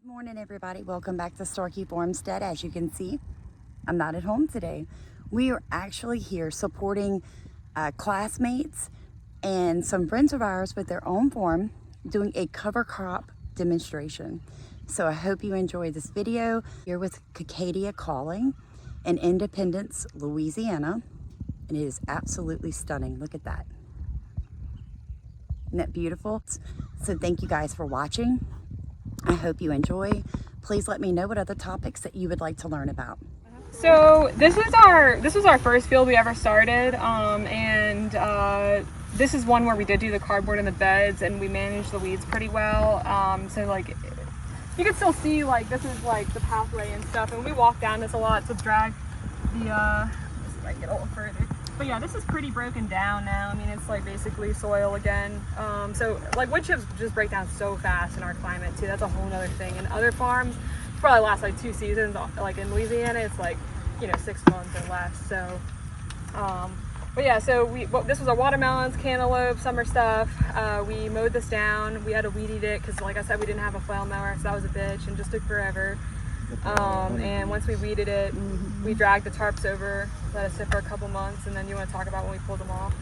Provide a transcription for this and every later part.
Good morning, everybody. Welcome back to Starkey Farmstead. As you can see, I'm not at home today. We are actually here supporting classmates and some friends of ours with their own farm doing a cover crop demonstration. So I hope you enjoy this video. Here with Cicada Calling in Independence, Louisiana, and it is absolutely stunning. Look at that. Isn't that beautiful? So thank you guys for watching. I hope you enjoy. Please let me know what other topics that you would like to learn about. So this was our first field we ever started, this is one where we did do the cardboard in the beds and we managed the weeds pretty well. So like you can still see like this is like the pathway and stuff, and we walk down this a lot to drag the let's see if I can get a little further. But yeah, this is pretty broken down now. I mean, it's like basically soil again. So like wood chips just break down so fast in our climate too. That's a whole nother thing. In other farms, it probably lasts like 2 seasons. Like in Louisiana, it's like, 6 months or less. So, but yeah, so this was our watermelons, cantaloupe, summer stuff. We mowed this down. We had to weed eat it because, like I said, we didn't have a flail mower, so that was a bitch and just took forever. And once we weeded it, we dragged the tarps over, let it sit for a couple months, and then you want to talk about when we pulled them off?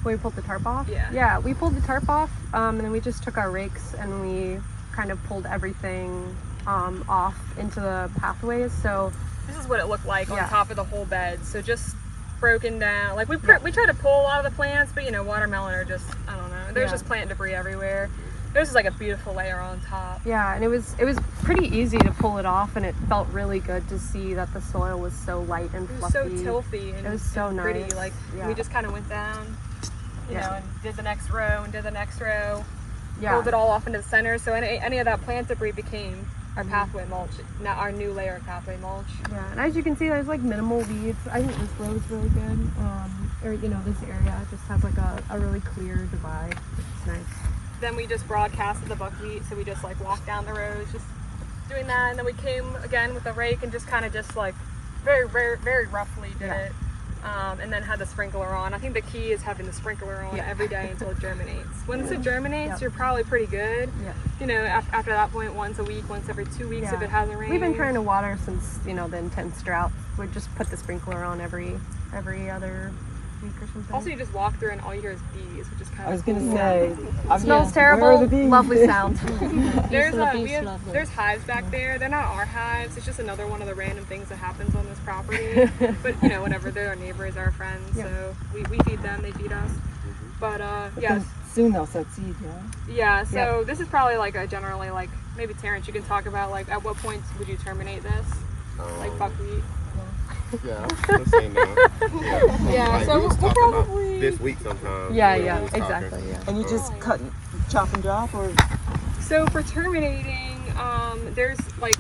When we pulled the tarp off? Yeah. Yeah, we pulled the tarp off, and then we just took our rakes and we kind of pulled everything off into the pathways. So this is what it looked like on top of the whole bed. So just broken down. Like we tried to pull a lot of the plants, but watermelon are just, I don't know. There's just plant debris everywhere. There's just like a beautiful layer on top. Yeah, and it was pretty easy to pull it off, and it felt really good to see that the soil was so light and fluffy. It was so tilthy and it was so and pretty. nice. Like we just kind of went down, and did the next row and did the next row. Yeah. Pulled it all off into the center, so any of that plant debris became our pathway mulch, not our new layer of pathway mulch. Yeah, and as you can see, there's like minimal weeds. I think this row is really good. This area just has like a really clear divide. It's nice. Then we just broadcasted the buckwheat, so we just like walked down the rows, just doing that, and then we came again with a rake and just kind of just like very, very, very roughly did it, and then had the sprinkler on. I think the key is having the sprinkler on every day until it germinates. Once it germinates, you're probably pretty good. Yeah. After that point, once a week, once every 2 weeks if it hasn't rained. We've been trying to water since the intense drought. We just put the sprinkler on every other week or something. Also, you just walk through and all you hear is bees, which is kind of I was gonna say, it smells terrible. Lovely sound. There's hives back there. They're not our hives. It's just another one of the random things that happens on this property. But whenever they're our neighbors, our friends, so we feed them, they feed us. But soon they'll succeed, yeah. So this is probably like generally like maybe Terrence, you can talk about like at what point would you terminate this, like buckwheat. Yeah, I'm saying now. Yeah, so we'll probably this week sometime. Yeah, exactly. Yeah. And you just chop and drop, or? So for terminating, there's like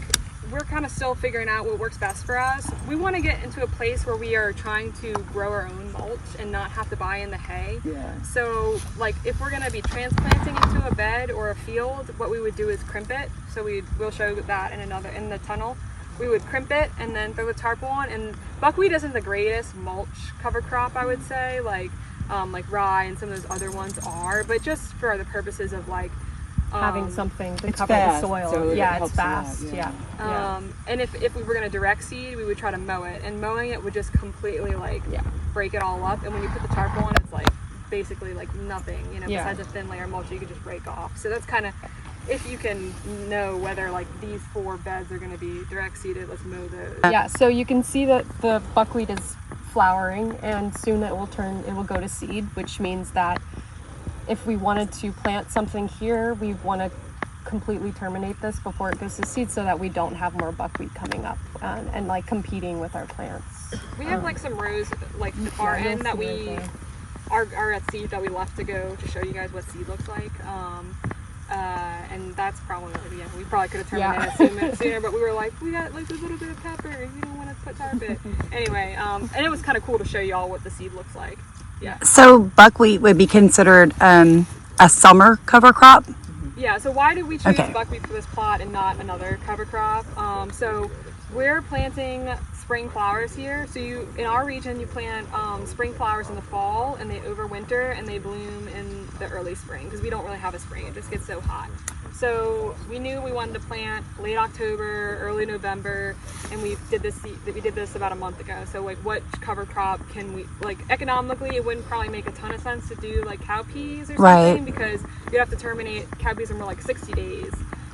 we're kind of still figuring out what works best for us. We want to get into a place where we are trying to grow our own mulch and not have to buy in the hay. Yeah. So like if we're going to be transplanting into a bed or a field, what we would do is crimp it. So we'll show that in the tunnel. We would crimp it and then throw the tarp on. And buckwheat isn't the greatest mulch cover crop, I would say, like rye and some of those other ones are, but just for the purposes of like having something to it's cover fast, the soil. so It's fast. And if we were going to direct seed, we would try to mow it, and mowing it would just completely break it all up. And when you put the tarp on, it's like basically like nothing, besides a thin layer of mulch you could just break off. So that's kind of, if you can know whether like these 4 beds are going to be direct seeded, let's mow those. Yeah, so you can see that the buckwheat is flowering, and soon it will go to seed, which means that if we wanted to plant something here, we want to completely terminate this before it goes to seed so that we don't have more buckwheat coming up and like competing with our plants. We have like some rows like far end that we are at seed that we left to go to show you guys what seed looks like. And that's probably, we probably could have terminated sooner, but we were like, we got like a little bit of pepper, we don't want to put tarp it. Anyway, and it was kind of cool to show y'all what the seed looks like. Yeah. So buckwheat would be considered a summer cover crop? Yeah, so why did we choose buckwheat for this plot and not another cover crop? So we're planting spring flowers here. So in our region, you plant spring flowers in the fall, and they overwinter and they bloom in the early spring because we don't really have a spring. It just gets so hot. So we knew we wanted to plant late October, early November, and we did this about a month ago. So like, what cover crop can we, like, economically it wouldn't probably make a ton of sense to do like cowpeas or something, Right. because you'd have to terminate. Cowpeas are more like 60 days.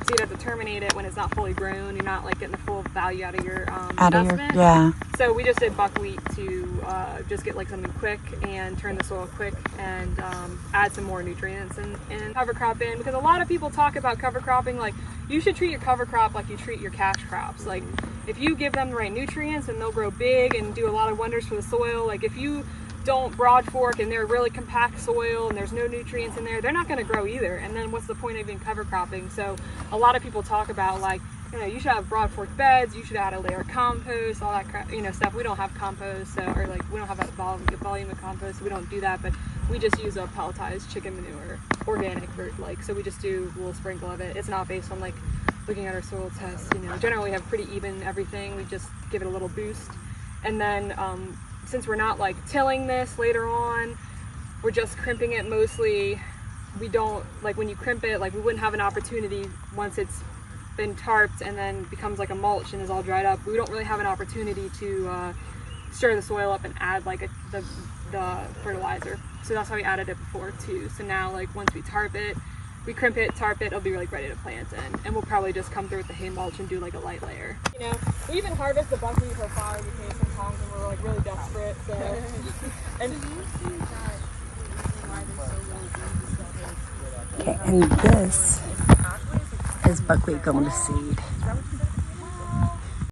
So you'd have to terminate it when it's not fully grown. You're not like getting the full value out of your investment. Yeah. So we just did buckwheat to just get like something quick and turn the soil quick and add some more nutrients and cover crop in, because a lot of people talk about cover cropping like you should treat your cover crop like you treat your cash crops. Like if you give them the right nutrients and they'll grow big and do a lot of wonders for the soil. Like if you don't broad fork and they're really compact soil and there's no nutrients in there, they're not going to grow either. And then what's the point of even cover cropping? So a lot of people talk about like, you know, you should have broad fork beds, you should add a layer of compost, all that crap, you know, stuff. We don't have compost, so, or like we don't have a volume of compost, so we don't do that, but we just use a pelletized chicken manure, organic, so we just do a little sprinkle of it. It's not based on like looking at our soil tests, you know. Generally we have pretty even everything, we just give it a little boost. And then since we're not like tilling this later on, we're just crimping it mostly. We don't, like when you crimp it, like we wouldn't have an opportunity once it's been tarped and then becomes like a mulch and is all dried up. We don't really have an opportunity to stir the soil up and add like the fertilizer. So that's how we added it before too. So now like once we tarp it, we crimp it, tarp it, it'll be like ready to plant in. And we'll probably just come through with the hay mulch and do like a light layer. You know, we even harvest the buckwheat for flour bouquets sometimes when we're like really desperate. So. Okay, and this is buckwheat going to seed.